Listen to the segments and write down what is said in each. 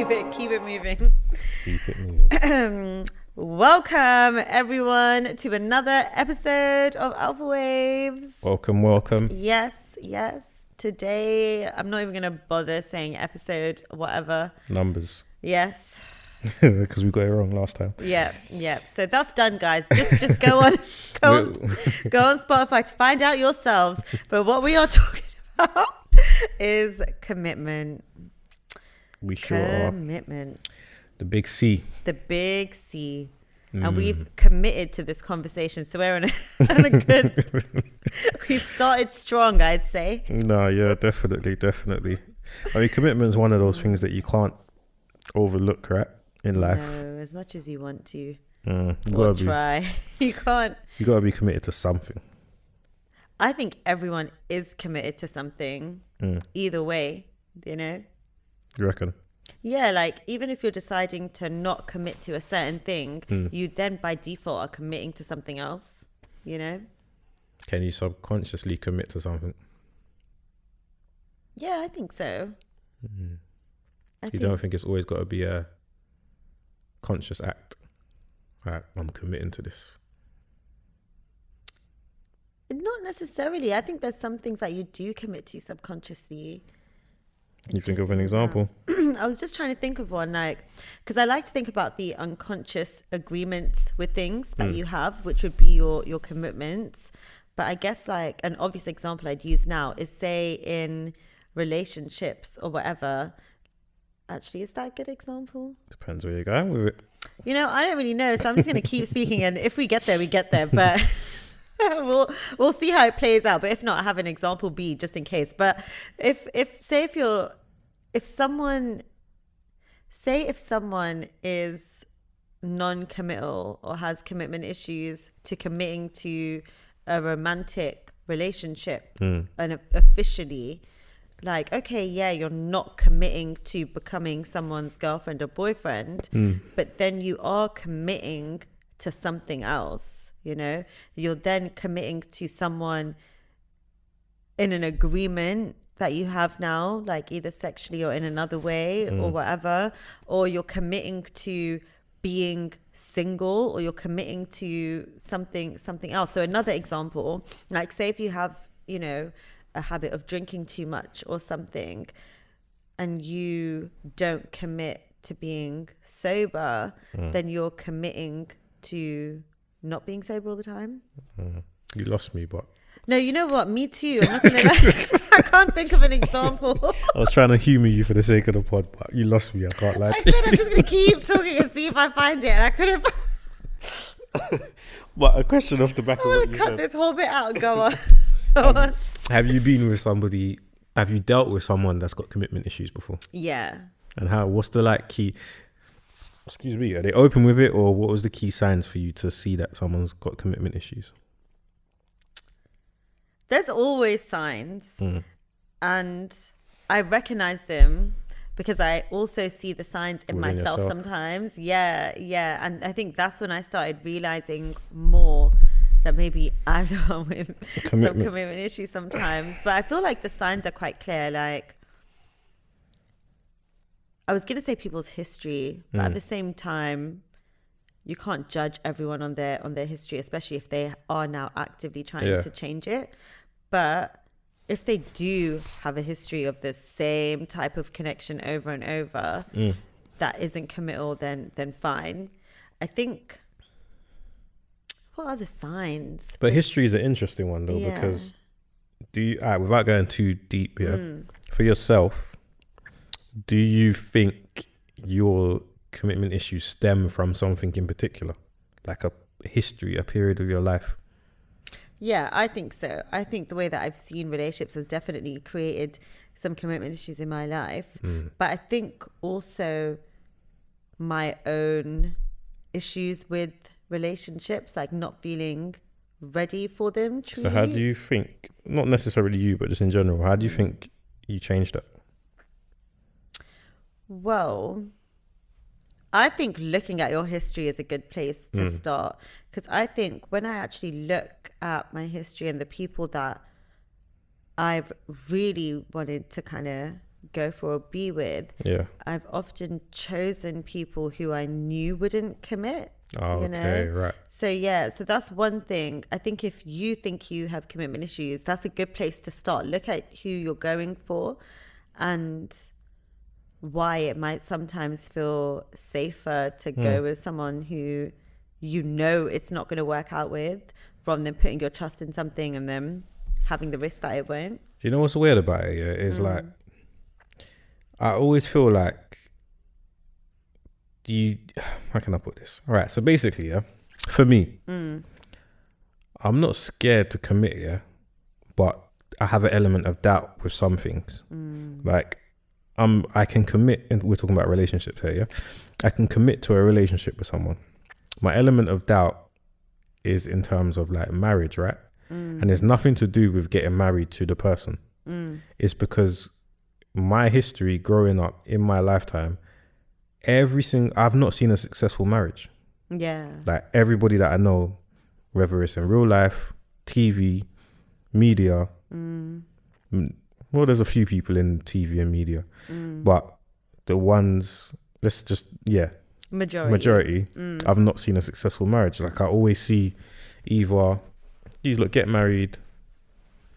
Keep it moving. Keep it moving. Welcome everyone to another episode of Alphawaves. Welcome. Yes. Today, I'm not even going to bother saying episode, whatever. Numbers. Yes. Because we got it wrong last time. Yeah. So that's done, guys. Just go on Spotify to find out yourselves. But what we are talking about is commitment. We sure are. Commitment. The big C. The big C. And we've committed to this conversation. So we're on a good... We've started strong, I'd say. No, yeah, definitely. I mean, commitment is one of those things that you can't overlook, right? In life. No, as much as you want to. Or try. You can't. You got to be committed to something. I think everyone is committed to something. Either way, you know? You reckon? Yeah, like even if you're deciding to not commit to a certain thing, you then by default are committing to something else, you know? Can you subconsciously commit to something? Yeah, I think so. You don't think it's always got to be a conscious act? Right, I'm committing to this. Not necessarily. I think there's some things that you do commit to subconsciously. You think of an example? I was just trying to think of one, like, because I like to think about the unconscious agreements with things that you have, which would be your commitments. But I guess like an obvious example I'd use now is, say, in relationships or whatever. Actually, is that a good example? Depends where you're going with it. You know, I don't really know, so I'm just going to keep speaking, and if we get there, we get there. But we'll see how it plays out. But if not, I have an example B just in case. But if someone is non-committal or has commitment issues to committing to a romantic relationship and officially, like, okay, yeah, you're not committing to becoming someone's girlfriend or boyfriend, but then you are committing to something else, you know? You're then committing to someone in an agreement that you have now, like either sexually or in another way or whatever, or you're committing to being single, or you're committing to something else. So another example, like say if you have, you know, a habit of drinking too much or something, and you don't commit to being sober, then you're committing to not being sober all the time. You lost me, but... No, you know what? Me too. I'm not gonna lie. I can't think of an example. I was trying to humour you for the sake of the pod, but you lost me. I can't lie to I said I'm just gonna keep talking and see if I find it, and I couldn't. But a question off the back of I what want you to cut said. this whole bit out. Go on. Go on. Have you been with somebody? Have you dealt with someone that's got commitment issues before? Yeah. And how? What's the like key? Excuse me. Are they open with it, or what was the key signs for you to see that someone's got commitment issues? There's always signs, and I recognize them because I also see the signs in Within myself yourself. sometimes. Yeah. And I think that's when I started realizing more that maybe I'm the one with some commitment issues sometimes. But I feel like the signs are quite clear. Like, I was going to say people's history, but at the same time, you can't judge everyone on their history, especially if they are now actively trying to change it. But if they do have a history of the same type of connection over and over that isn't committal, then fine. I think, what are the signs? But history is an interesting one though, because do you, without going too deep here, for yourself, do you think your commitment issues stem from something in particular, like a history, a period of your life? Yeah, I think so. I think the way that I've seen relationships has definitely created some commitment issues in my life. But I think also my own issues with relationships, like not feeling ready for them truly. So how do you think, not necessarily you, but just in general, how do you think you changed that? Well, I think looking at your history is a good place to start, because I think when I actually look at my history and the people that I've really wanted to kind of go for or be with, I've often chosen people who I knew wouldn't commit. Oh, okay, right. So so that's one thing. I think if you think you have commitment issues, that's a good place to start. Look at who you're going for and why it might sometimes feel safer to go with someone who you know it's not going to work out with, rather than putting your trust in something and then having the risk that it won't. You know what's weird about it? Yeah, is like, I always feel like how can I put this? All right, so basically, for me, I'm not scared to commit, but I have an element of doubt with some things. Like, I can commit, and we're talking about relationships here, I can commit to a relationship with someone. My element of doubt is in terms of like marriage, right? And there's nothing to do with getting married to the person. It's because my history growing up in my lifetime, I've not seen a successful marriage. Yeah. Like everybody that I know, whether it's in real life, TV, media, well, there's a few people in TV and media, but the ones, majority, I've not seen a successful marriage. Like I always see either these get married,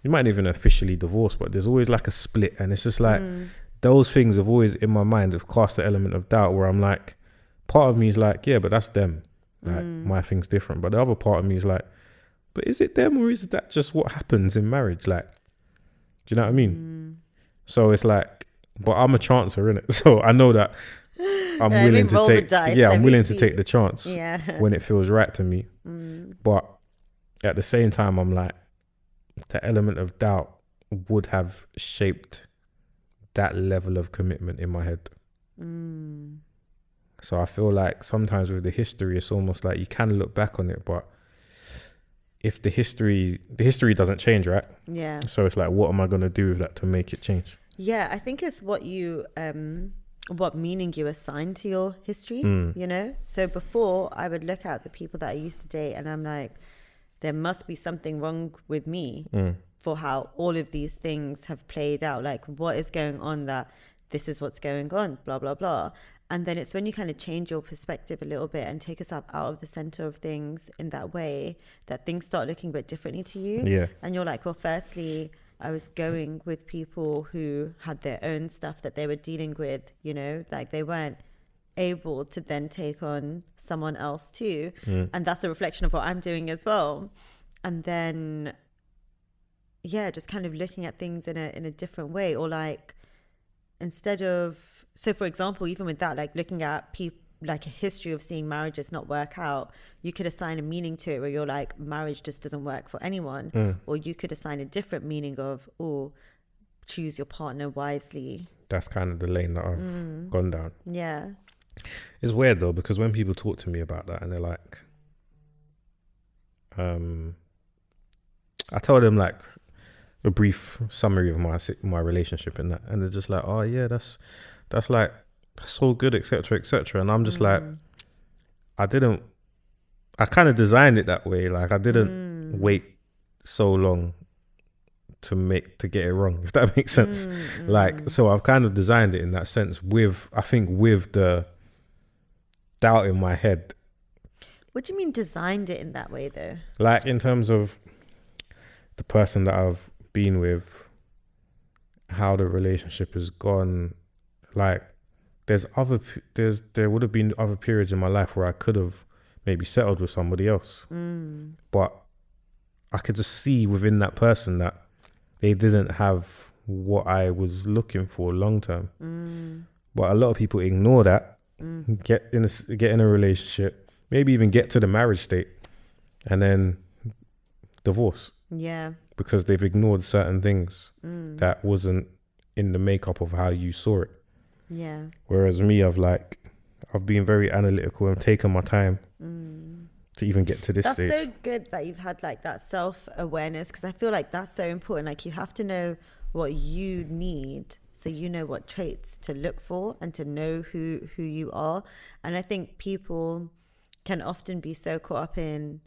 you might even officially divorce, but there's always like a split, and it's just like those things have always in my mind have cast the element of doubt where I'm like, part of me is like, yeah, but that's them, like my thing's different, but the other part of me is like, but is it them or is that just what happens in marriage? Like, do you know what I mean? So it's like, but I'm a chancer, innit? So I know that I'm willing to take, I'm willing to take the chance when it feels right to me. But at the same time, I'm like, the element of doubt would have shaped that level of commitment in my head. So I feel like sometimes with the history, it's almost like you can look back on it, but if the history doesn't change, right? Yeah. So it's like, what am I going to do with that to make it change? Yeah, I think it's what meaning you assign to your history, you know? So before, I would look at the people that I used to date and I'm like, there must be something wrong with me for how all of these things have played out. Like, what is going on that this is what's going on, blah, blah, blah. And then it's when you kind of change your perspective a little bit and take yourself out of the center of things in that way that things start looking a bit differently to you. Yeah. And you're like, well, firstly, I was going with people who had their own stuff that they were dealing with, you know, like they weren't able to then take on someone else too. And that's a reflection of what I'm doing as well. And then, just kind of looking at things in a different way, or like, instead of, so for example, even with that, like looking at like a history of seeing marriages not work out, you could assign a meaning to it where you're like, marriage just doesn't work for anyone. Or you could assign a different meaning of, choose your partner wisely. That's kind of the lane that I've gone down. Yeah. It's weird though, because when people talk to me about that and they're like, I tell them like a brief summary of my relationship and that, and they're just like, oh yeah, that's like, that's so good, etc., and I'm just like, I kind of designed it that way. Like I didn't wait so long to get it wrong, if that makes sense. Like, so I've kind of designed it in that sense with the doubt in my head. What do you mean designed it in that way though? Like in terms of the person that I've been with, how the relationship has gone. Like there would have been other periods in my life where I could have maybe settled with somebody else, but I could just see within that person that they didn't have what I was looking for long term. But a lot of people ignore that, get in a relationship, maybe even get to the marriage state, and then divorce. Yeah. Because they've ignored certain things that wasn't in the makeup of how you saw it. Yeah. Whereas me, I've been very analytical and taken my time to even get to this stage. That's so good that you've had like that self-awareness, because I feel like that's so important. Like you have to know what you need so you know what traits to look for and to know who you are. And I think people can often be so caught up in,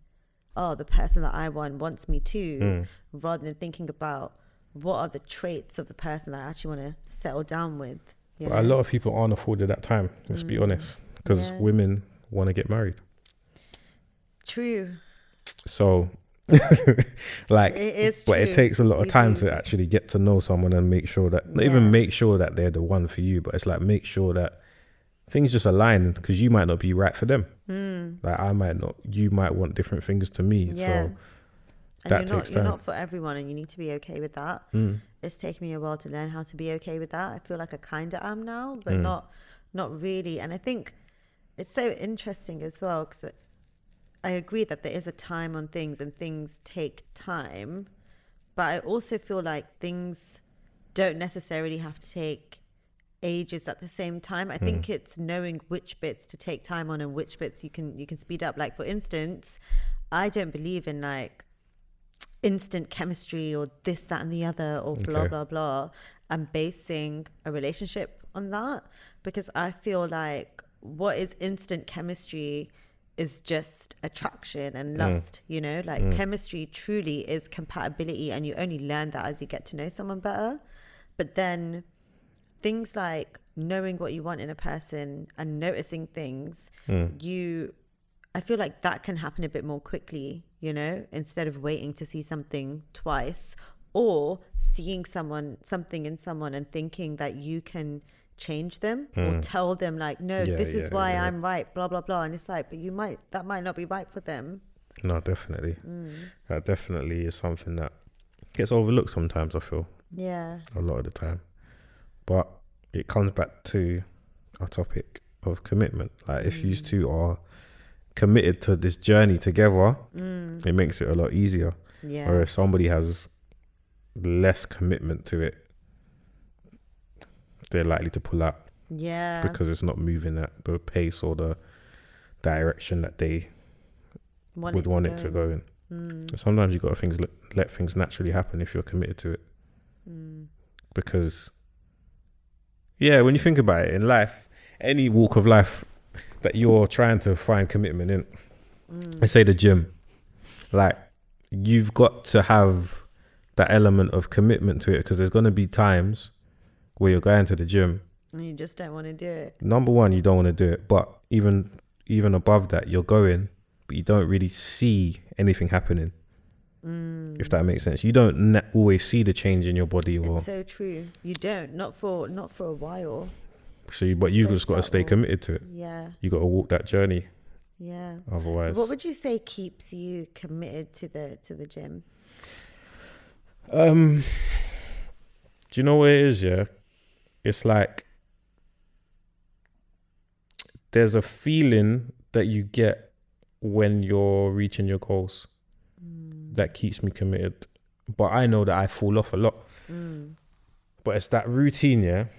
the person that I want wants me too, rather than thinking about what are the traits of the person that I actually want to settle down with. But a lot of people aren't afforded that time, let's be honest, because women want to get married. True. So like, it is but true. It takes a lot of time to actually get to know someone and make sure that, not even make sure that they're the one for you, but it's like make sure that things just align, because you might not be right for them. Like I might not, you might want different things to me. So that takes time. You're not for everyone, and you need to be okay with that. It's taken me a while to learn how to be okay with that. I feel like I kind of am now, but not really. And I think it's so interesting as well, because I agree that there is a time on things and things take time, but I also feel like things don't necessarily have to take ages at the same time. I think it's knowing which bits to take time on and which bits you can speed up. Like, for instance, I don't believe in like instant chemistry or this, that and the other, or blah blah blah, and basing a relationship on that, because I feel like what is instant chemistry is just attraction and lust, you know, like chemistry truly is compatibility, and you only learn that as you get to know someone better. But then things like knowing what you want in a person and noticing things, I feel like that can happen a bit more quickly, you know, instead of waiting to see something twice, or seeing something in someone and thinking that you can change them or tell them like, no, this is why I'm right, blah blah blah, and it's like, but that might not be right for them. No, definitely. That definitely is something that gets overlooked sometimes, I feel. Yeah, a lot of the time. But it comes back to our topic of commitment. Like if you two are committed to this journey together, it makes it a lot easier. Or if somebody has less commitment to it, they're likely to pull out. Because it's not moving at the pace or the direction that they would want it to go in. Sometimes you got to let things naturally happen if you're committed to it. Because when you think about it, in life, any walk of life that you're trying to find commitment in, let's say the gym, like you've got to have that element of commitment to it, because there's going to be times where you're going to the gym and you just don't want to do it. Number one, you don't want to do it, but even above that, you're going, but you don't really see anything happening. If that makes sense, you don't always see the change in your body. Or it's so true, you don't, not for a while. So, but you've just got to stay committed to it. You got to walk that journey. Otherwise, what would you say keeps you committed to the gym? Do you know what it is? It's like there's a feeling that you get when you're reaching your goals that keeps me committed. But I know that I fall off a lot. But it's that routine,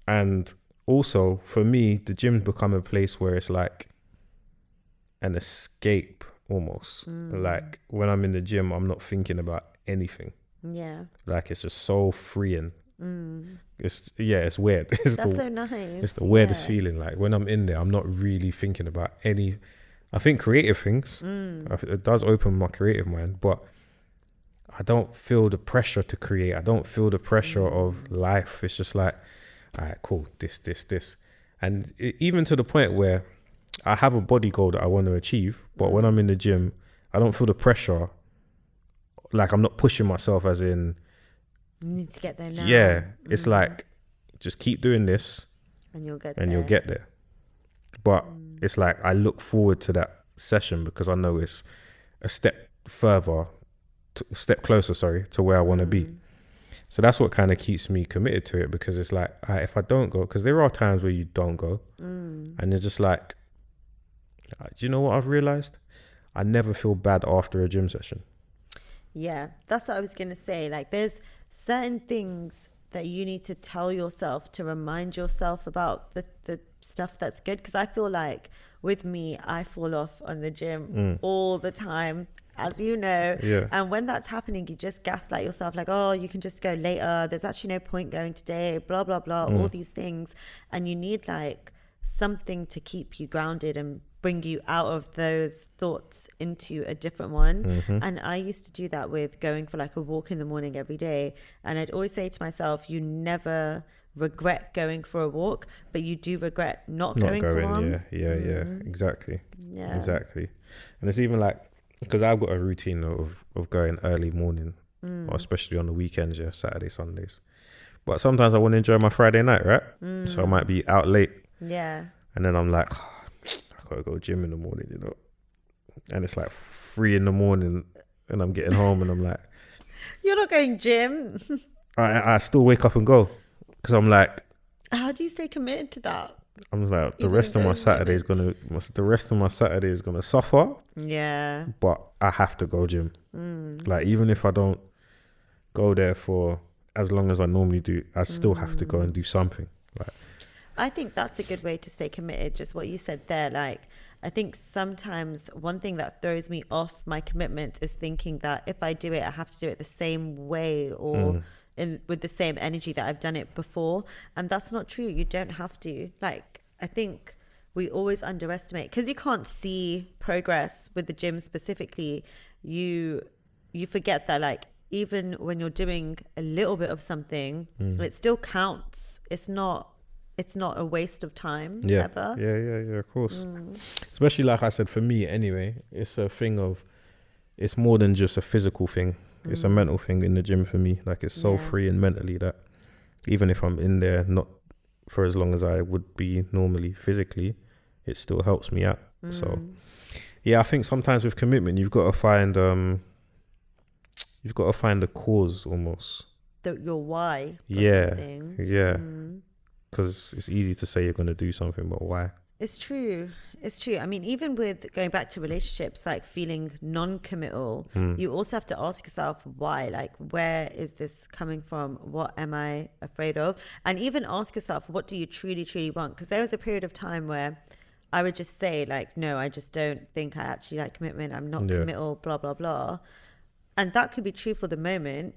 and also for me, the gym's become a place where it's like an escape almost. Like when I'm in the gym, I'm not thinking about anything. Like it's just so freeing. It's weird. That's so nice. It's the weirdest feeling. Like when I'm in there, I'm not really thinking about any, I think creative things. It does open my creative mind, but I don't feel the pressure to create. I don't feel the pressure of life. It's just like, all right, cool, this. And even to the point where I have a body goal that I want to achieve, but when I'm in the gym, I don't feel the pressure. Like I'm not pushing myself as in, you need to get there now. It's like, just keep doing this and you'll get there. But it's like, I look forward to that session because I know it's a step closer to where I want to be. So that's what kind of keeps me committed to it, because it's like, if I don't go, because there are times where you don't go and you're just like, do you know what I've realized? I never feel bad after a gym session. Yeah, that's what I was going to say. Like there's certain things that you need to tell yourself to remind yourself about the stuff that's good. Because I feel like with me, I fall off on the gym all the time, as you know. And when that's happening, you just gaslight yourself like, oh, you can just go later. There's actually no point going today, blah, blah, blah, all these things. And you need like something to keep you grounded and bring you out of those thoughts into a different one. And I used to do that with going for like a walk in the morning every day. And I'd always say to myself, you never regret going for a walk, but you do regret not going for one. Yeah, exactly. Yeah. Exactly. And it's even like, because I've got a routine of going early morning, or especially on the weekends, Saturday, Sundays. But sometimes I want to enjoy my Friday night, right? So I might be out late. Yeah. And then I'm like, I gotta go gym in the morning, And it's like 3 a.m, and I'm getting home, and I'm like, you're not going gym. I still wake up and go, because I'm like, how do you stay committed to that? I'm like, the rest of my Saturday is gonna suffer. Yeah. But I have to go gym. Like, even if I don't go there for as long as I normally do, I still have to go and do something. Like, I think that's a good way to stay committed. Just what you said there. Like, I think sometimes one thing that throws me off my commitment is thinking that if I do it, I have to do it the same way or with the same energy that I've done it before. And that's not true. You don't have to. Like, I think we always underestimate, because you can't see progress with the gym specifically. You forget that, like, even when you're doing a little bit of something, it still counts. It's not a waste of time ever. Yeah, of course. Especially, like I said, for me anyway, it's a thing of, it's more than just a physical thing. It's a mental thing in the gym for me. Like, it's so free and mentally that even if I'm in there not for as long as I would be normally physically, it still helps me out. So yeah, I think sometimes with commitment, you've got to find the cause almost. Your why. Yeah. Because it's easy to say you're going to do something, but why? It's true. I mean, even with going back to relationships, like feeling non-committal, you also have to ask yourself why. Like, where is this coming from? What am I afraid of? And even ask yourself, what do you truly, truly want? Because there was a period of time where I would just say, like, no, I just don't think I actually like commitment. I'm not committal, blah, blah, blah. And that could be true for the moment.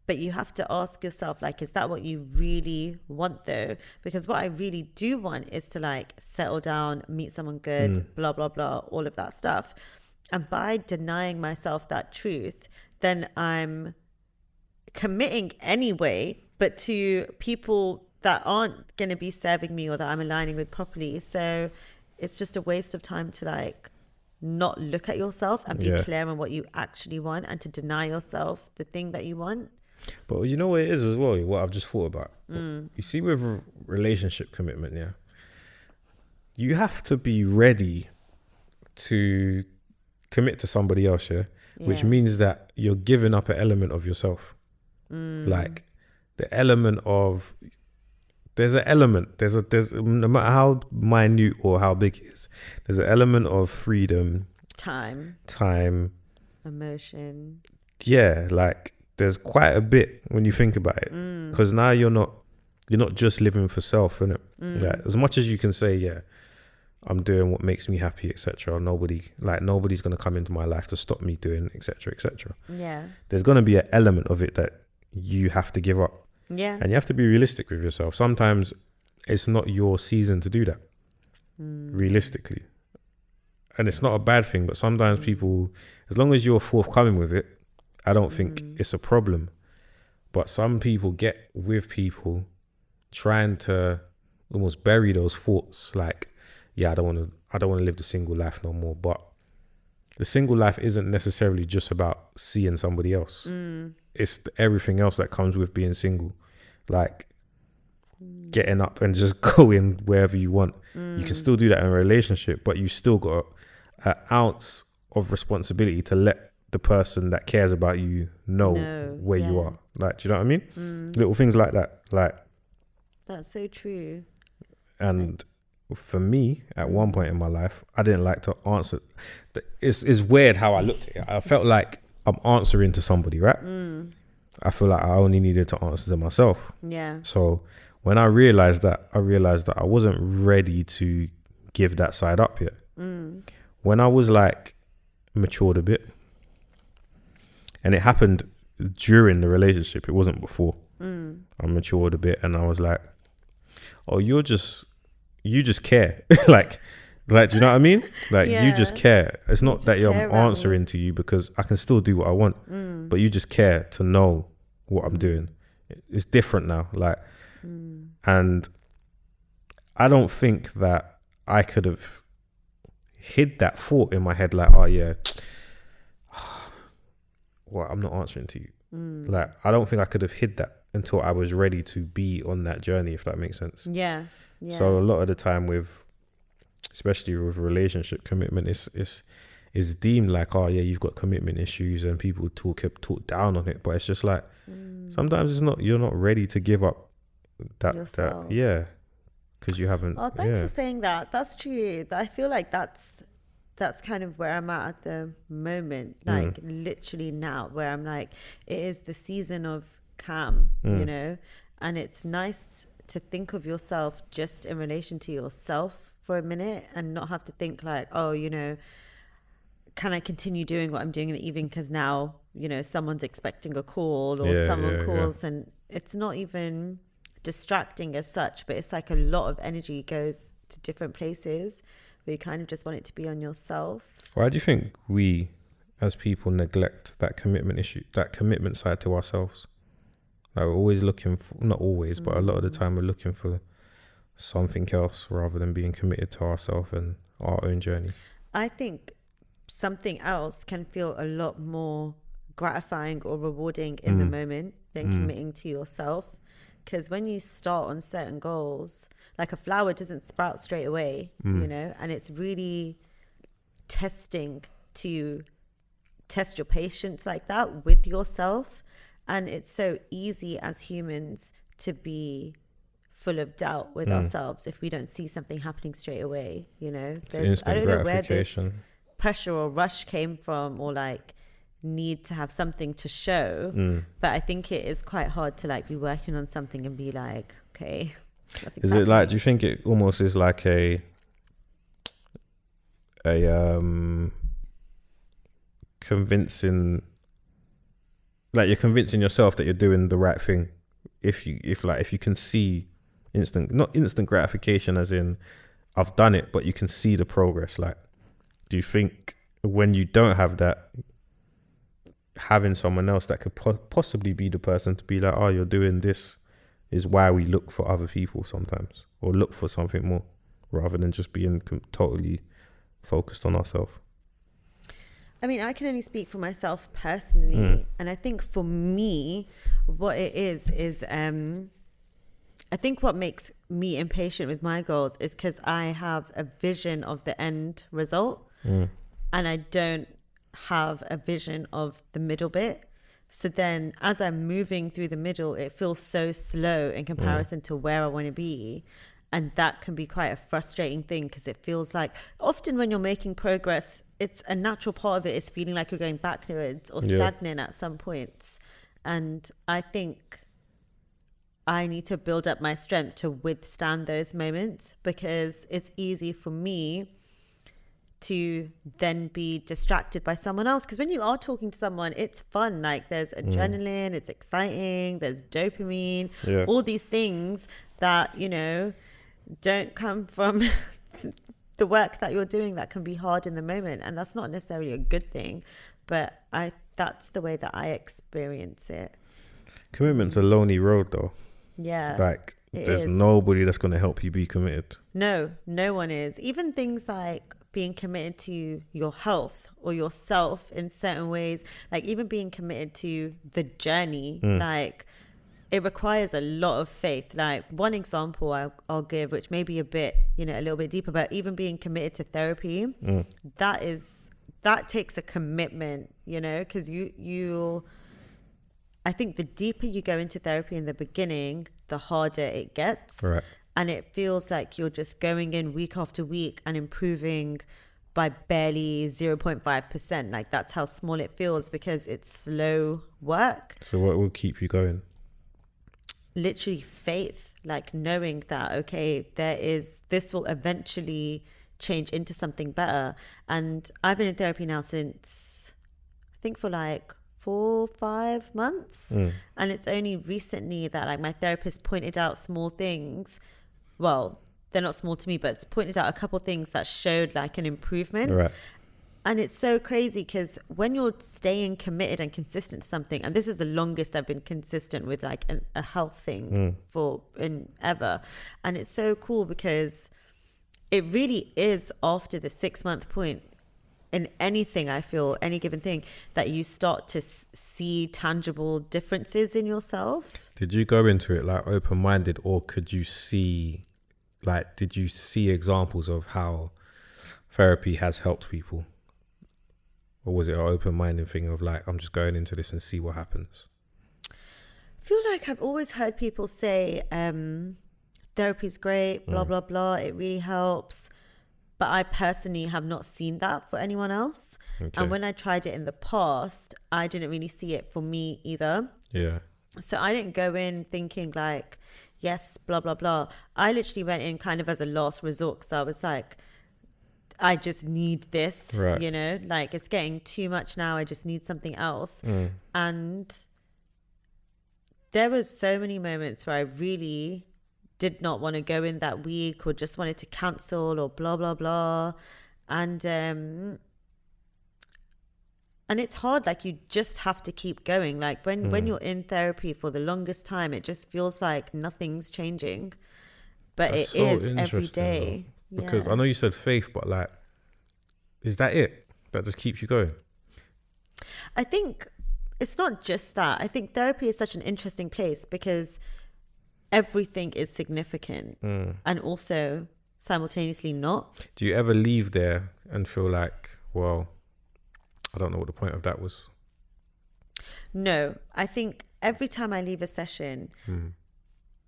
But you have to ask yourself, like, is that what you really want though? Because what I really do want is to, like, settle down, meet someone good, blah, blah, blah, all of that stuff. And by denying myself that truth, then I'm committing anyway, but to people that aren't going to be serving me or that I'm aligning with properly. So it's just a waste of time to, like, not look at yourself and be clear on what you actually want, and to deny yourself the thing that you want. But you know what it is as well, what I've just thought about? You see, with relationship commitment, you have to be ready to commit to somebody else, which means that you're giving up an element of yourself. Like, the element of, there's no matter how minute or how big it is, there's an element of freedom, time, emotion. Yeah, like, there's quite a bit when you think about it, because now you're not just living for self, innit? Like, as much as you can say, I'm doing what makes me happy, etc. Nobody's gonna come into my life to stop me doing, etc., etc. Yeah, there's gonna be an element of it that you have to give up. Yeah, and you have to be realistic with yourself. Sometimes it's not your season to do that, realistically, and it's not a bad thing. But sometimes people, as long as you're forthcoming with it, I don't think it's a problem. But some people get with people trying to almost bury those thoughts, like, I don't want to live the single life no more. But the single life isn't necessarily just about seeing somebody else. It's everything else that comes with being single, like getting up and just going wherever you want. You can still do that in a relationship, but you still got an ounce of responsibility to let the person that cares about you know where you are. Like, do you know what I mean? Little things like that. Like, that's so true. And for me, at one point in my life, I didn't like to answer. It's weird how I looked at it. I felt like I'm answering to somebody, right? I feel like I only needed to answer to myself. Yeah. So when I realized that I wasn't ready to give that side up yet. When I was, like, matured a bit, and it happened during the relationship, it wasn't before. I matured a bit, and I was like, oh, you're just you just care. like, do you know what I mean? Like, you just care. It's not that I'm answering to you because I can still do what I want, but you just care to know what I'm doing. It's different now. Like, and I don't think that I could have hid that thought in my head. Like, oh yeah, well, I'm not answering to you. Like, I don't think I could have hid that until I was ready to be on that journey, if that makes sense. Yeah. So a lot of the time especially with relationship commitment, is deemed like, oh yeah, you've got commitment issues, and people talk down on it. But it's just like, sometimes it's not, you're not ready to give up that because you haven't. Oh, thanks for saying that. That's true. I feel like that's kind of where I'm at the moment. Like literally now, where I'm like, it is the season of Kam, you know, and it's nice to think of yourself just in relation to yourself for a minute and not have to think like, oh, you know, can I continue doing what I'm doing in the evening because now, you know, someone's expecting a call or someone calls, and it's not even distracting as such, but it's like a lot of energy goes to different places where you kind of just want it to be on yourself. Why do you think we as people neglect that commitment issue, that commitment side to ourselves? Like, we're always looking for, not always, but a lot of the time we're looking for something else rather than being committed to ourselves and our own journey. I think something else can feel a lot more gratifying or rewarding in the moment than committing to yourself. Because when you start on certain goals, like a flower doesn't sprout straight away, you know, and it's really testing to test your patience like that with yourself. And it's so easy as humans to be full of doubt with ourselves if we don't see something happening straight away, you know. I don't know where this pressure or rush came from, or like need to have something to show, but I think it is quite hard to like be working on something and be like, okay, is it like, do you think it almost is like a convincing, like you're convincing yourself that you're doing the right thing if you can see not instant gratification as in I've done it, but you can see the progress? Like, do you think when you don't have that, having someone else that could possibly be the person to be like, oh, you're doing this, is why we look for other people sometimes, or look for something more rather than just being totally focused on ourselves? I mean, I can only speak for myself personally, and I think for me, what it is I think what makes me impatient with my goals is because I have a vision of the end result, and I don't have a vision of the middle bit. So then as I'm moving through the middle, it feels so slow in comparison to where I want to be. And that can be quite a frustrating thing, because it feels like often when you're making progress, it's a natural part of it is feeling like you're going backwards or stagnant at some points. And I think I need to build up my strength to withstand those moments, because it's easy for me to then be distracted by someone else. Because when you are talking to someone, it's fun. Like, there's adrenaline, it's exciting, there's dopamine, all these things that, you know, don't come from the work that you're doing, that can be hard in the moment. And that's not necessarily a good thing, but that's the way that I experience it. Commitment's a lonely road though. Yeah. Like, there's nobody that's going to help you be committed. No one is. Even things like being committed to your health or yourself in certain ways, like even being committed to the journey, like it requires a lot of faith. Like, one example I'll give, which may be a bit, you know, a little bit deeper, but even being committed to therapy, that takes a commitment, you know, because I think the deeper you go into therapy in the beginning, the harder it gets. Right. And it feels like you're just going in week after week and improving by barely 0.5%. Like, that's how small it feels, because it's slow work. So what will keep you going? Literally faith, like knowing that, okay, this will eventually change into something better. And I've been in therapy now since, I think, for like 4-5 months. And it's only recently that like my therapist pointed out small things. Well, they're not small to me, but it's pointed out a couple things that showed like an improvement. Right. And it's so crazy because when you're staying committed and consistent to something, and this is the longest I've been consistent with like a health thing in ever. And it's so cool because it really is after the 6-month point in anything, I feel, any given thing, that you start to see tangible differences in yourself. Did you go into it like open-minded, or did you see examples of how therapy has helped people? Or was it an open-minded thing of like, I'm just going into this and see what happens? I feel like I've always heard people say, therapy's great, blah, blah, blah. It really helps. But I personally have not seen that for anyone else. Okay. And when I tried it in the past, I didn't really see it for me either. Yeah. So I didn't go in thinking like, yes, blah, blah, blah. I literally went in kind of as a last resort. So I was like, I just need this, right. You know, like it's getting too much now. I just need something else. And there was so many moments where I really did not want to go in that week, or just wanted to cancel, or blah, blah, blah. And it's hard. Like you just have to keep going. Like when you're in therapy for the longest time, it just feels like nothing's changing, but That's it is every day. Though. Because I know you said faith, but like, is that it? That just keeps you going? I think it's not just that. I think therapy is such an interesting place because everything is significant and also simultaneously not. Do you ever leave there and feel like, well, I don't know what the point of that was? No, I think every time I leave a session,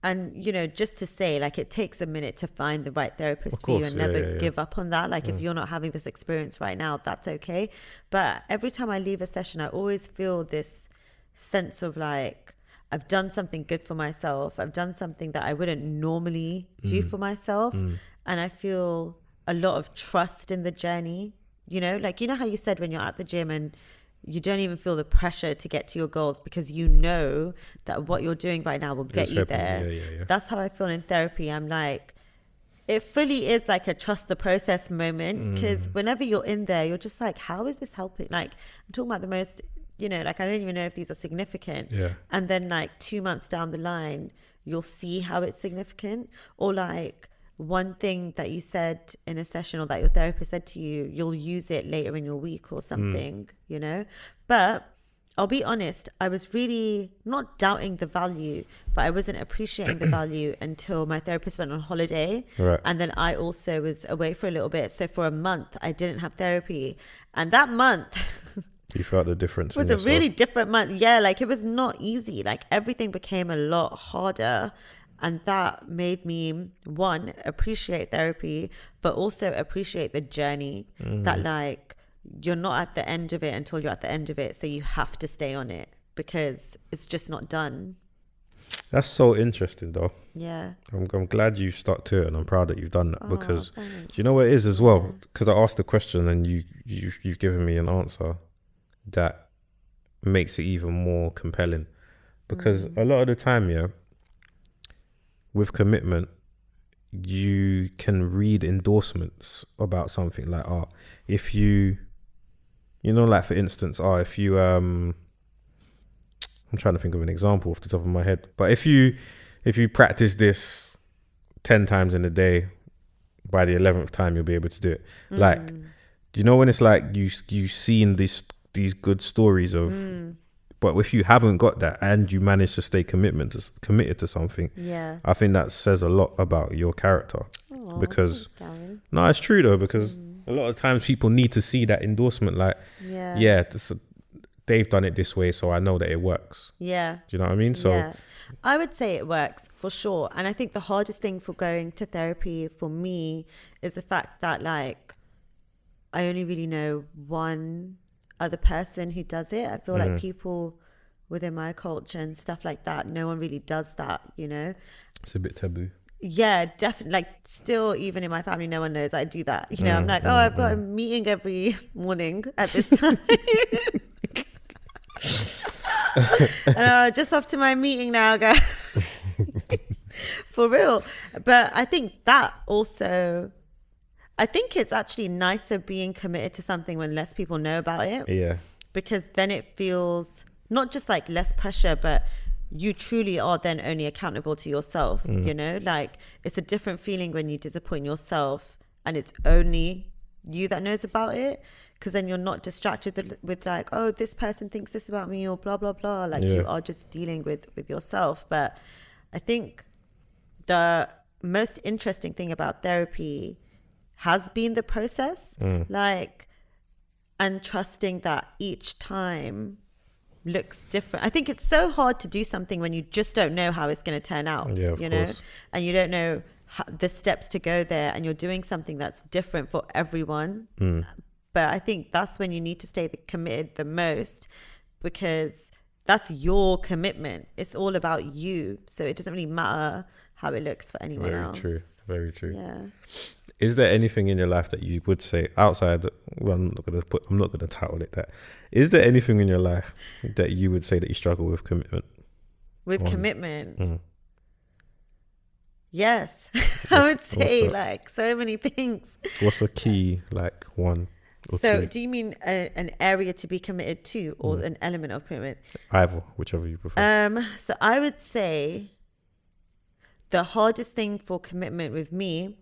and, you know, just to say, like, it takes a minute to find the right therapist for you, and never give up on that. Like, if you're not having this experience right now, that's okay. But every time I leave a session, I always feel this sense of like, I've done something good for myself. I've done something that I wouldn't normally do for myself. And I feel a lot of trust in the journey. You know, like, you know how you said when you're at the gym and you don't even feel the pressure to get to your goals because you know that what you're doing right now will get you there. Yeah. That's how I feel in therapy. I'm like, it fully is like a trust the process moment, because whenever you're in there, you're just like, how is this helping? Like, I'm talking about the most, you know, like, I don't even know if these are significant. Yeah. And then like 2 months down the line, you'll see how it's significant. Or like, one thing that you said in a session, or that your therapist said to you, you'll use it later in your week or something, you know. But I'll be honest, I was really not doubting the value, but I wasn't appreciating the value until my therapist went on holiday. Right. And then I also was away for a little bit. So for a month, I didn't have therapy. And that month... You felt the difference. It was a really different month. Yeah, like, it was not easy. Like, everything became a lot harder. And that made me, one, appreciate therapy, but also appreciate the journey. That, like, you're not at the end of it until you're at the end of it. So you have to stay on it because it's just not done. That's so interesting, though. Yeah. I'm glad you stuck to it, and I'm proud that you've done that, because do you know what it is as well? Because I asked the question and you've given me an answer that makes it even more compelling. Because a lot of the time, yeah, with commitment, you can read endorsements about something like, if you know, like, for instance, if you, I'm trying to think of an example off the top of my head, but if you practice this 10 times in a day, by the 11th time, you'll be able to do it. Like, do you know when it's like you've seen these good stories of, but if you haven't got that and you manage to stay committed to something, I think that says a lot about your character. Because thanks, no, it's true though, because a lot of times people need to see that endorsement, like, they've done it this way, so I know that it works. Yeah. Do you know what I mean? So I would say it works for sure. And I think the hardest thing for going to therapy for me is the fact that, like, I only really know one other person who does it. I feel like people within my culture and stuff like that, no one really does that, you know. It's a bit taboo. Yeah, definitely. Like, still, even in my family, no one knows I do that, you know. I'm like, I've got a meeting every morning at this time. And just off to my meeting now, guys. For real. But I think that also, I think it's actually nicer being committed to something when less people know about it. Yeah. Because then it feels not just like less pressure, but you truly are then only accountable to yourself. You know, like it's a different feeling when you disappoint yourself and it's only you that knows about it, because then you're not distracted with like, oh, this person thinks this about me or blah blah blah. Like you are just dealing with yourself. But I think the most interesting thing about therapy has been the process, like, and trusting that each time looks different. I think it's so hard to do something when you just don't know how it's going to turn out, of you course. know, and you don't know the steps to go there, and you're doing something that's different for everyone. But I think that's when you need to stay committed the most, because that's your commitment. It's all about you. So it doesn't really matter how it looks for anyone else. Very true. Yeah. Is there anything in your life that you would say outside? Well, I'm not gonna title it that. Is there anything in your life that you would say that you struggle with commitment? Commitment. Yes, I would say like so many things. What's a key like one? So two? do you mean an area to be committed to, or an element of commitment? Either, whichever you prefer. So I would say the hardest thing for commitment with me,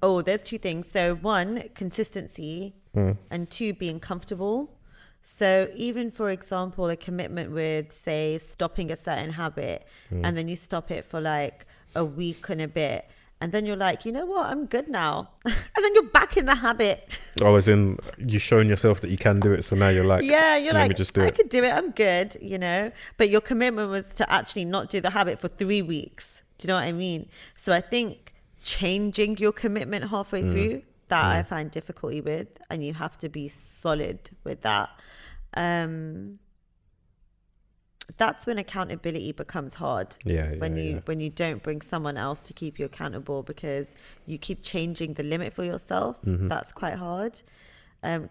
there's two things. So one, consistency, and two, being comfortable. So even, for example, a commitment with, say, stopping a certain habit, and then you stop it for like a week and a bit, and then you're like, you know what, I'm good now. And then you're back in the habit. Oh, as in you've shown yourself that you can do it. So now you're like, yeah, you're let like, me just do I it. could do it. I'm good, you know. But your commitment was to actually not do the habit for 3 weeks. Do you know what I mean? So I think changing your commitment halfway through, that I find difficulty with, and you have to be solid with that. That's when accountability becomes hard. When you don't bring someone else to keep you accountable, because you keep changing the limit for yourself. That's quite hard.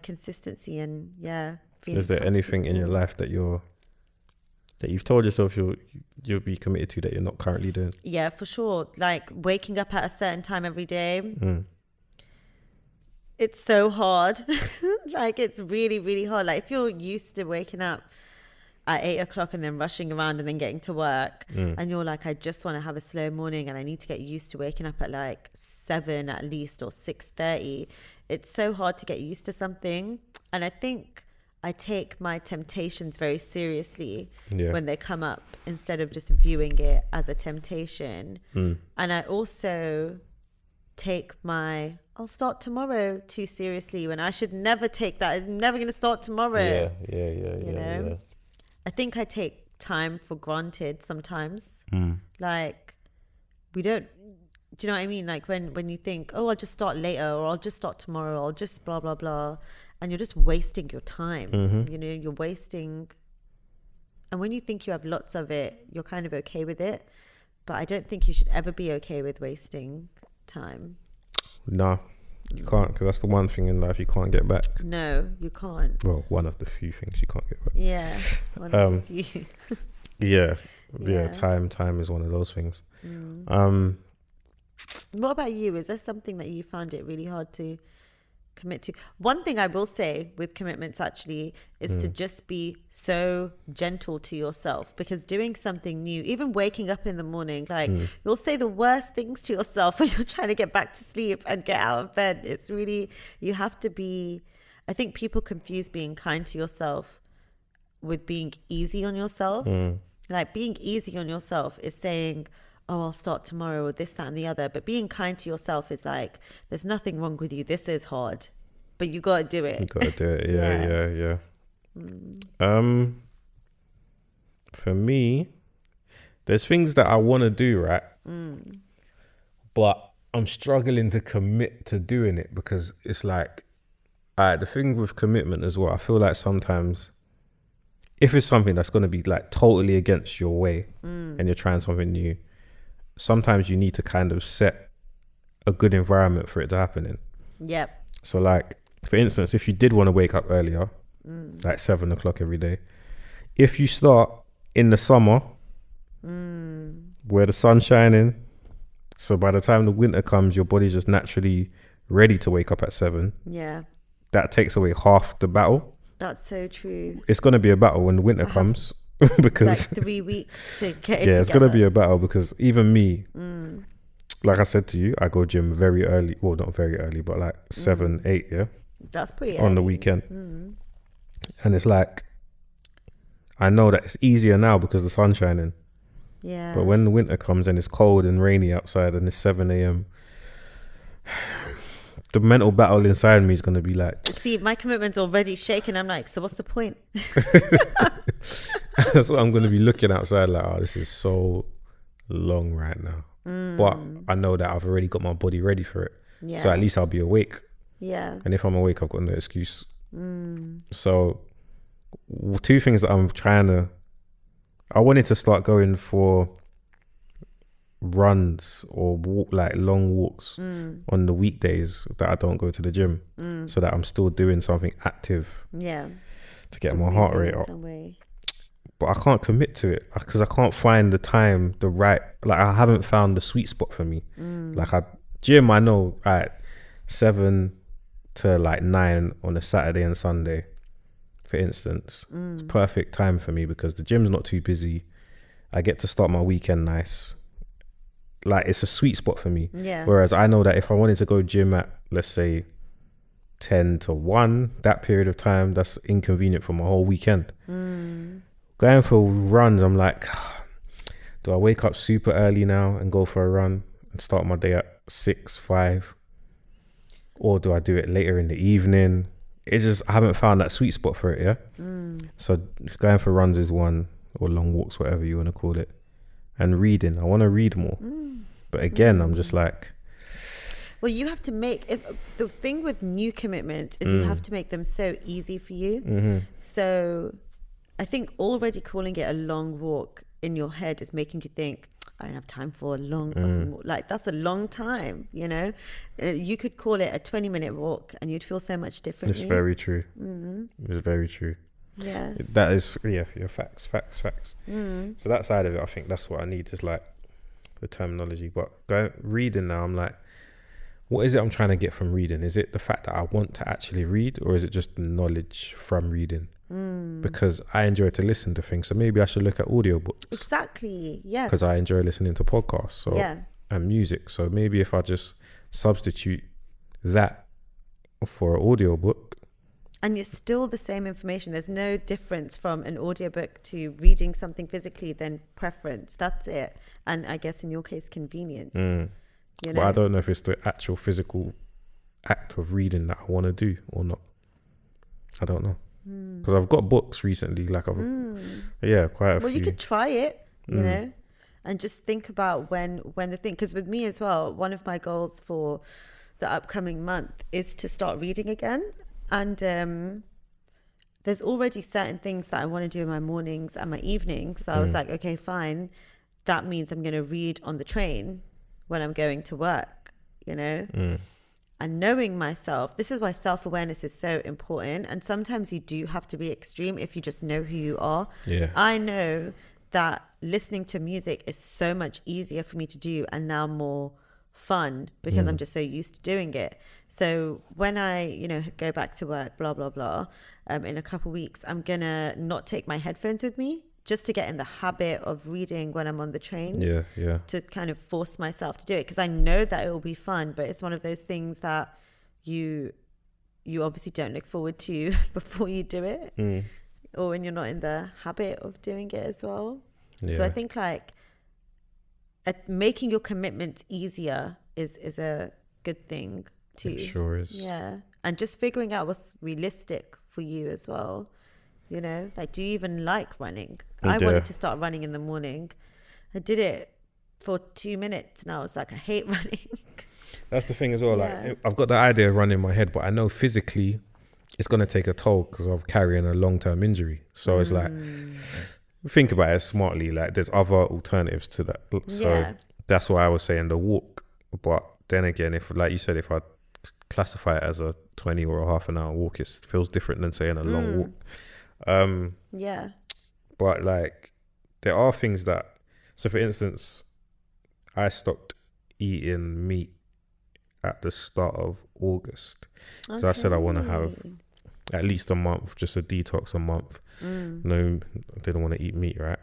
Consistency and Is there anything in your life that you've told yourself you'll be committed to that you're not currently doing? Yeah, for sure. Like waking up at a certain time every day. It's so hard. Like it's really, really hard. Like if you're used to waking up at 8 o'clock and then rushing around and then getting to work, and you're like, I just want to have a slow morning and I need to get used to waking up at like 7 at least, or 6:30. It's so hard to get used to something. And I think I take my temptations very seriously when they come up, instead of just viewing it as a temptation. And I also take my I'll start tomorrow too seriously, when I should never take that. I'm never going to start tomorrow. Yeah. I think I take time for granted sometimes. Like we don't, do you know what I mean? Like when you think, oh, I'll just start later, or I'll just start tomorrow, or I'll just blah, blah, blah. And you're just wasting your time. You know, you're wasting. And when you think you have lots of it, you're kind of okay with it. But I don't think you should ever be okay with wasting time. Nah, you can't, because that's the one thing in life you can't get back. No, you can't. Well, one of the few things you can't get back. Yeah, one of the few. Yeah, time is one of those things. What about you? Is there something that you found it really hard to commit to? One thing I will say with commitments actually is to just be so gentle to yourself, because doing something new, even waking up in the morning, like you'll say the worst things to yourself when you're trying to get back to sleep and get out of bed. It's really, you have to be, I think people confuse being kind to yourself with being easy on yourself. Like being easy on yourself is saying, oh, I'll start tomorrow, or this, that, and the other. But being kind to yourself is like, there's nothing wrong with you. This is hard, but you got to do it. You got to do it. Yeah. For me, there's things that I want to do, right? But I'm struggling to commit to doing it, because it's like, the thing with commitment as well, I feel like sometimes if it's something that's going to be like totally against your way and you're trying something new, sometimes you need to kind of set a good environment for it to happen in. Yep. So like, for instance, if you did want to wake up earlier, like 7 o'clock every day, if you start in the summer, where the sun's shining. So by the time the winter comes, your body's just naturally ready to wake up at 7. Yeah. That takes away half the battle. That's so true. It's going to be a battle when the winter comes because like 3 weeks to get it yeah, it's together. going to be a battle because even me, like I said to you, I go gym very early. Well, not very early, but like 7, 8, yeah. That's pretty on the early. weekend. And it's like, I know that it's easier now because the sun's shining. Yeah. But when the winter comes and it's cold and rainy outside and it's 7 a.m, the mental battle inside me is going to be like... See, my commitment's already shaken. I'm like, so what's the point? That's what I'm going to be looking outside like, oh, this is so long right now. But I know that I've already got my body ready for it. Yeah. So at least I'll be awake. Yeah. And if I'm awake, I've got no excuse. So 2 things that I'm trying to... I wanted to start going for runs or like long walks on the weekdays that I don't go to the gym, so that I'm still doing something active. Yeah. To get my heart rate up. But I can't commit to it because I can't find the time, I haven't found the sweet spot for me. Like gym, I know at 7 to like 9 on a Saturday and Sunday, for instance. It's perfect time for me because the gym's not too busy. I get to start my weekend nice. Like it's a sweet spot for me. Yeah. Whereas I know that if I wanted to go gym at, let's say, 10 to 1, that period of time, that's inconvenient for my whole weekend. Going for runs, I'm like, do I wake up super early now and go for a run and start my day at 6, 5? Or do I do it later in the evening? It's just, I haven't found that sweet spot for it, yeah? So going for runs is one, or long walks, whatever you want to call it. And reading, I want to read more. But again, I'm just like... Well, you have to the thing with new commitments is you have to make them so easy for you. So I think already calling it a long walk in your head is making you think, I don't have time for a long fucking walk. Like, that's a long time, you know? You could call it a 20-minute walk and you'd feel so much differently. It's very true. It's very true. Yeah. That is, yeah, facts. So that side of it, I think that's what I need is like the terminology. But reading now, I'm like, what is it I'm trying to get from reading? Is it the fact that I want to actually read, or is it just the knowledge from reading? Because I enjoy to listen to things, so maybe I should look at audiobooks. Exactly, yes. Because I enjoy listening to podcasts and music. So maybe if I just substitute that for an audiobook. And it's still the same information. There's no difference from an audiobook to reading something physically, then preference. That's it. And I guess in your case, convenience. You know? But I don't know if it's the actual physical act of reading that I want to do or not. I don't know. Because I've got books recently, like quite a few. Well, you could try it, you know, and just think about when the thing, because with me as well, one of my goals for the upcoming month is to start reading again. And there's already certain things that I want to do in my mornings and my evenings. So I was like, okay, fine. That means I'm going to read on the train when I'm going to work, you know? And knowing myself, this is why self-awareness is so important. And sometimes you do have to be extreme if you just know who you are. Yeah. I know that listening to music is so much easier for me to do and now more fun because I'm just so used to doing it. So when I, you know, go back to work, blah, blah, blah, in a couple of weeks, I'm going to not take my headphones with me just to get in the habit of reading when I'm on the train. Yeah. To kind of force myself to do it because I know that it will be fun, but it's one of those things that you obviously don't look forward to before you do it or when you're not in the habit of doing it as well. Yeah. So I think like making your commitments easier is a good thing too. It sure is. Yeah. And just figuring out what's realistic for you as well. You know, like, do you even like running? I wanted to start running in the morning. I did it for 2 minutes and I was like, I hate running. That's the thing as well. Like, I've got the idea of running in my head, but I know physically it's going to take a toll because I'm carrying a long-term injury. So it's like, think about it smartly. Like, there's other alternatives to that. So that's why I was saying the walk. But then again, if, like you said, if I classify it as a 20 or a half an hour walk, it feels different than saying a long walk. But like there are things that, so for instance, I stopped eating meat at the start of August. So I said I want to have at least a month, just a detox a month. No, I didn't want to eat meat, right?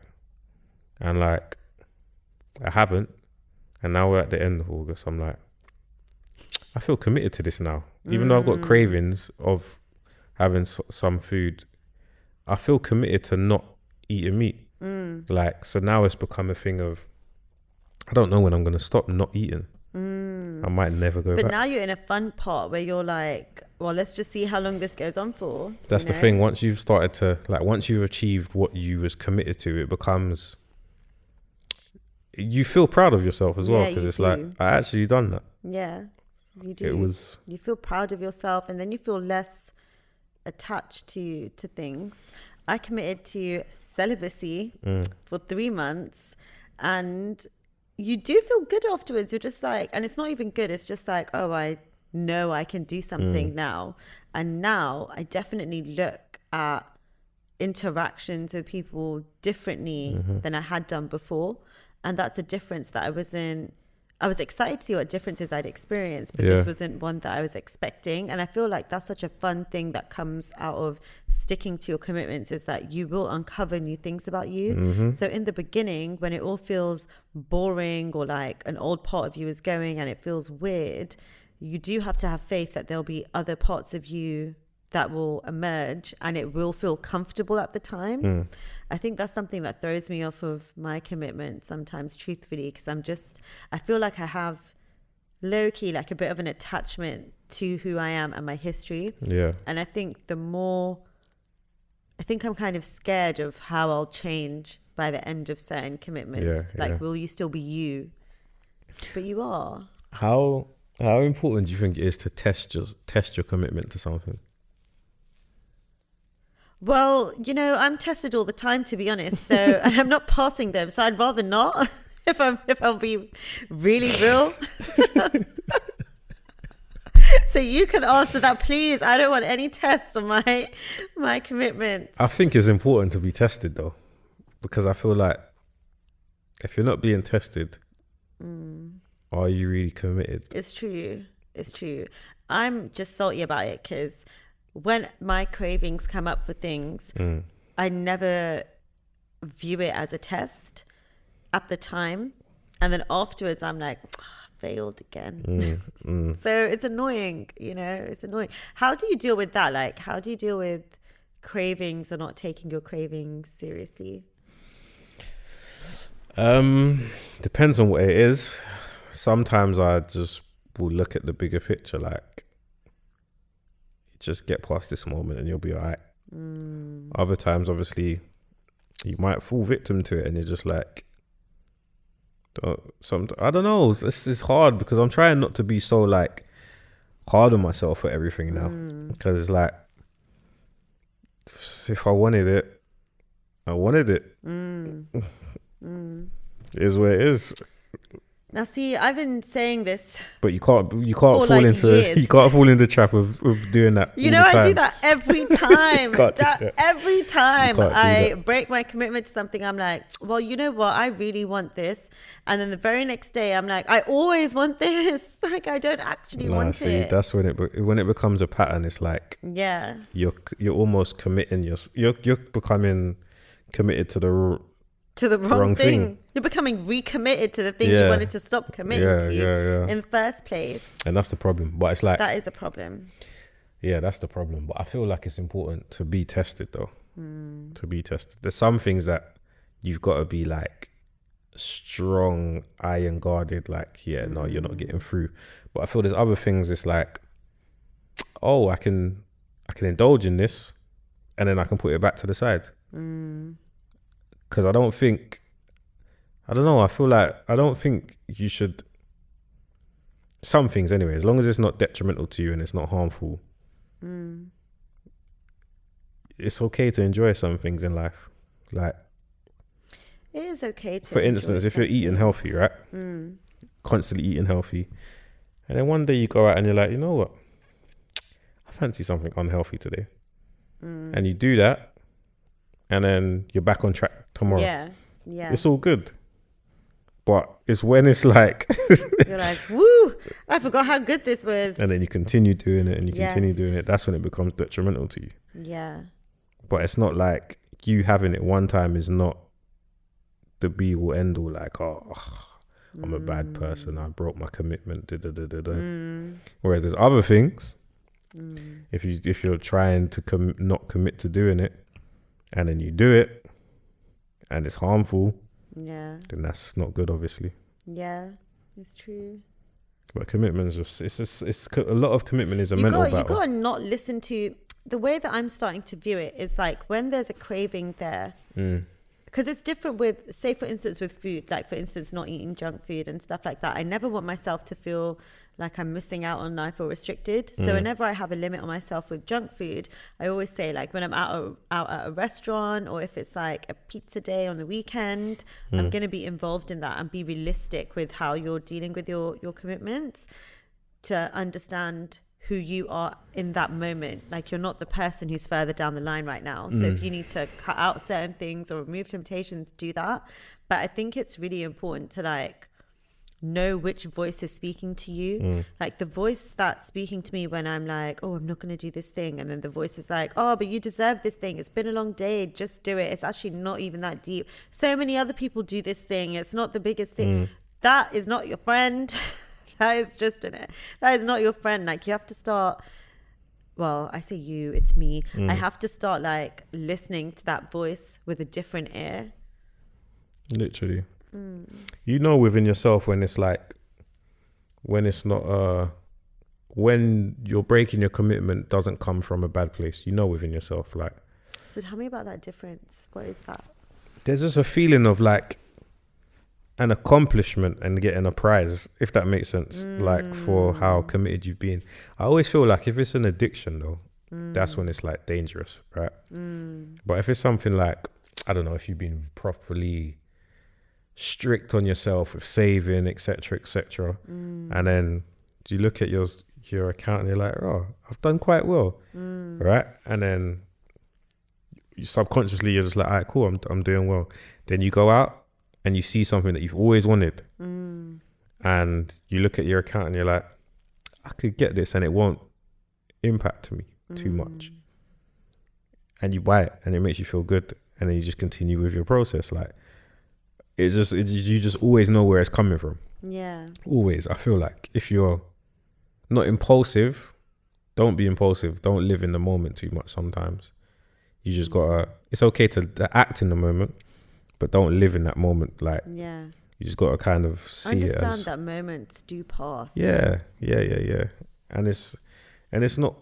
And like, I haven't. And now we're at the end of August. I'm like, I feel committed to this now. Even though I've got cravings of having some food, I feel committed to not eating meat. Like, so now it's become a thing of, I don't know when I'm going to stop not eating. I might never go back. But now you're in a fun part where you're like, well, let's just see how long this goes on for. That's the thing. Once you've started to, like, once you've achieved what you was committed to, it becomes, you feel proud of yourself as well, because it's like, I actually done that. Yeah, you do. You feel proud of yourself, and then you feel less attached to things. I committed to celibacy for 3 months, and you do feel good afterwards. You're just like, and it's not even good. It's just like, oh, I know I can do something now. And now I definitely look at interactions with people differently than I had done before. And that's a difference that I was excited to see what differences I'd experienced, but this wasn't one that I was expecting. And I feel like that's such a fun thing that comes out of sticking to your commitments, is that you will uncover new things about you. So in the beginning, when it all feels boring or like an old part of you is going and it feels weird, you do have to have faith that there'll be other parts of you that will emerge and it will feel comfortable at the time. I think that's something that throws me off of my commitment sometimes, truthfully, because I feel like I have low-key like a bit of an attachment to who I am and my history. And I think I'm kind of scared of how I'll change by the end of certain commitments. Will you still be you? But you are. How important do you think it is to test your commitment to something? Well, I'm tested all the time, to be honest. So, and I'm not passing them. So I'd rather not, if I'll be really real. So you can answer that, please. I don't want any tests on my commitments. I think it's important to be tested, though, because I feel like if you're not being tested, are you really committed? It's true. I'm just salty about it because when my cravings come up for things, I never view it as a test at the time. And then afterwards, I'm like, failed again. So it's annoying, it's annoying. How do you deal with that? Like, how do you deal with cravings or not taking your cravings seriously? Depends on what it is. Sometimes I just will look at the bigger picture, like, just get past this moment and you'll be all right. Other times, obviously, you might fall victim to it and you're just like, I don't know. This is hard because I'm trying not to be so like hard on myself for everything now, because it's like, if I wanted it, I wanted it. It is what it is. Now, see, I've been saying this, but you can't fall like into years. You can't fall in the trap of doing that. I do that every time. Every time I break my commitment to something, I'm like, well, you know what? I really want this, and then the very next day, I'm like, I always want this. Like, I don't actually want it. That's when it becomes a pattern. It's like, you're almost committing. You're becoming committed to the wrong thing. You're becoming recommitted to the thing you wanted to stop committing to in the first place. And that's the problem. But it's like, that is a problem. Yeah, that's the problem. But I feel like it's important to be tested, though. To be tested. There's some things that you've got to be like strong, iron guarded. Like, no, you're not getting through. But I feel there's other things. It's like, oh, I can indulge in this, and then I can put it back to the side. Because I don't think you should, some things anyway, as long as it's not detrimental to you and it's not harmful, it's okay to enjoy some things in life. Like, it is okay to, for instance, if you're eating healthy, right? Constantly eating healthy, and then one day you go out and you're like, you know what? I fancy something unhealthy today. And you do that, and then you're back on track tomorrow. Yeah. It's all good. But it's when it's like you're like, woo, I forgot how good this was. And then you continue doing it and you continue doing it. That's when it becomes detrimental to you. Yeah. But it's not like you having it one time is not the be all end all. Like, oh, I'm a bad person. I broke my commitment. Whereas there's other things. If you're trying to not commit to doing it, and then you do it, and it's harmful, then that's not good, obviously. Yeah, it's true. But commitment is it's a lot of commitment is a mental battle. You gotta not listen to the way that I'm starting to view it is like when there's a craving there. Because it's different with, say, for instance, with food, like, for instance, not eating junk food and stuff like that. I never want myself to feel like I'm missing out on life or restricted. So whenever I have a limit on myself with junk food, I always say, like, when I'm out at a restaurant, or if it's like a pizza day on the weekend, I'm going to be involved in that and be realistic with how you're dealing with your commitments, to understand who you are in that moment. Like, you're not the person who's further down the line right now. So if you need to cut out certain things or remove temptations, do that. But I think it's really important to, like, know which voice is speaking to you. Like, the voice that's speaking to me when I'm like, oh, I'm not going to do this thing. And then the voice is like, oh, but you deserve this thing. It's been a long day. Just do it. It's actually not even that deep. So many other people do this thing. It's not the biggest thing. That is not your friend. That is just in it. That is not your friend. Like, you have to start, well, I say you, it's me. I have to start, like, listening to that voice with a different ear. Literally. You know within yourself when it's like, when it's not, when you're breaking your commitment doesn't come from a bad place. You know within yourself, like. So tell me about that difference. What is that? There's just a feeling of, like, an accomplishment and getting a prize, if that makes sense, like, for how committed you've been. I always feel like if it's an addiction though, that's when it's like dangerous, right? But if it's something like, I don't know, if you've been properly strict on yourself with saving, etc., and then you look at your account and you're like, oh, I've done quite well, right? And then you subconsciously you're just like, all right, cool, I'm doing well. Then you go out and you see something that you've always wanted, and you look at your account and you're like, I could get this and it won't impact me too much. And you buy it and it makes you feel good, and then you just continue with your process. Like, you just always know where it's coming from. Yeah. Always. I feel like if you're not impulsive, don't be impulsive. Don't live in the moment too much sometimes. You just gotta, it's okay to act in the moment, but don't live in that moment. Like, you just got to kind of see understand it as, that moments do pass. Yeah. And it's not,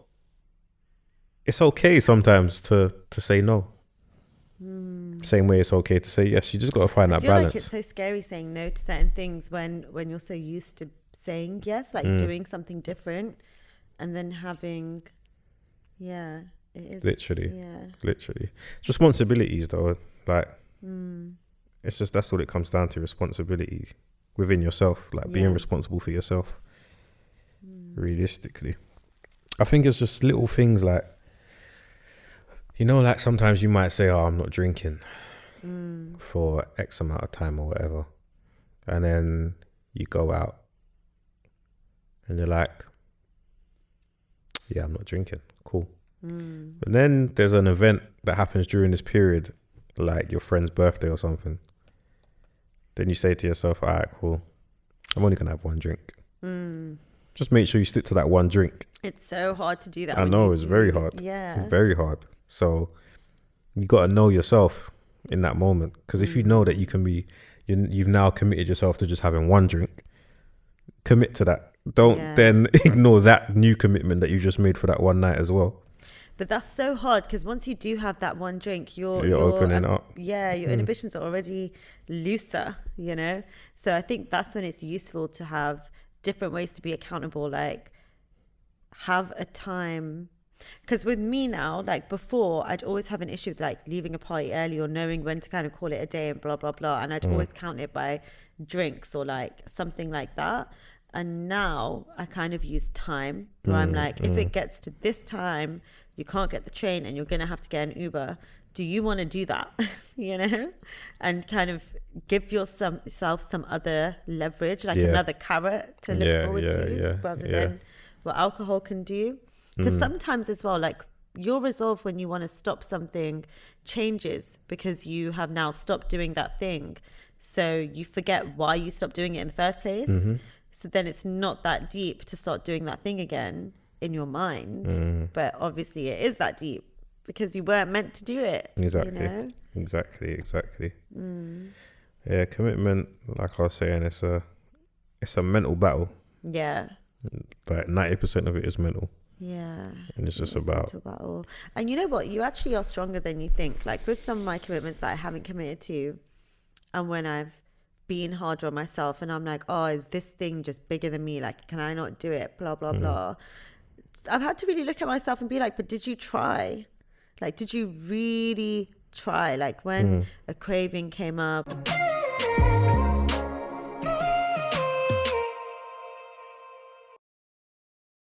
it's okay sometimes to say no. Same way it's okay to say yes. You just got to find that balance. I feel like it's so scary saying no to certain things when you're so used to saying yes, like doing something different, and then having, it is literally. It's responsibilities though, like. It's just, that's what it comes down to, responsibility within yourself, like being responsible for yourself. Realistically, I think it's just little things like, you know, like sometimes you might say, oh, I'm not drinking for X amount of time or whatever, and then you go out and you're like, yeah, I'm not drinking, cool. But then there's an event that happens during this period, like your friend's birthday or something, then you say to yourself, all right, cool, I'm only gonna have one drink. Just make sure you stick to that one drink. It's so hard to do that. I know, it's very hard. It's very hard. So you got to know yourself in that moment, because if you know that you can be, you've now committed yourself to just having one drink, commit to that. Don't then ignore that new commitment that you just made for that one night as well. But that's so hard, because once you do have that one drink, you're opening up. Yeah, your inhibitions are already looser, you know? So I think that's when it's useful to have different ways to be accountable, like have a time. Because with me now, like before, I'd always have an issue with like leaving a party early or knowing when to kind of call it a day and blah, blah, blah. And I'd always count it by drinks or like something like that. And now I kind of use time where I'm like, if it gets to this time, you can't get the train and you're going to have to get an Uber. Do you want to do that? You know, and kind of give yourself some other leverage, like another carrot to look forward to, rather than what alcohol can do. Because sometimes as well, like your resolve when you want to stop something changes because you have now stopped doing that thing. So you forget why you stopped doing it in the first place. So then it's not that deep to start doing that thing again in your mind. But obviously it is that deep because you weren't meant to do it. Exactly. You know? Exactly. Yeah, commitment, like I was saying, it's a mental battle. Yeah. Like 90% of it is mental. Yeah. And it's just about mental battle. And you know what? You actually are stronger than you think. Like with some of my commitments that I haven't committed to, and when I've been harder on myself and I'm like, oh, is this thing just bigger than me? Like, can I not do it? Blah, blah, blah. I've had to really look at myself and be like, but did you try? Like, did you really try? Like when a craving came up,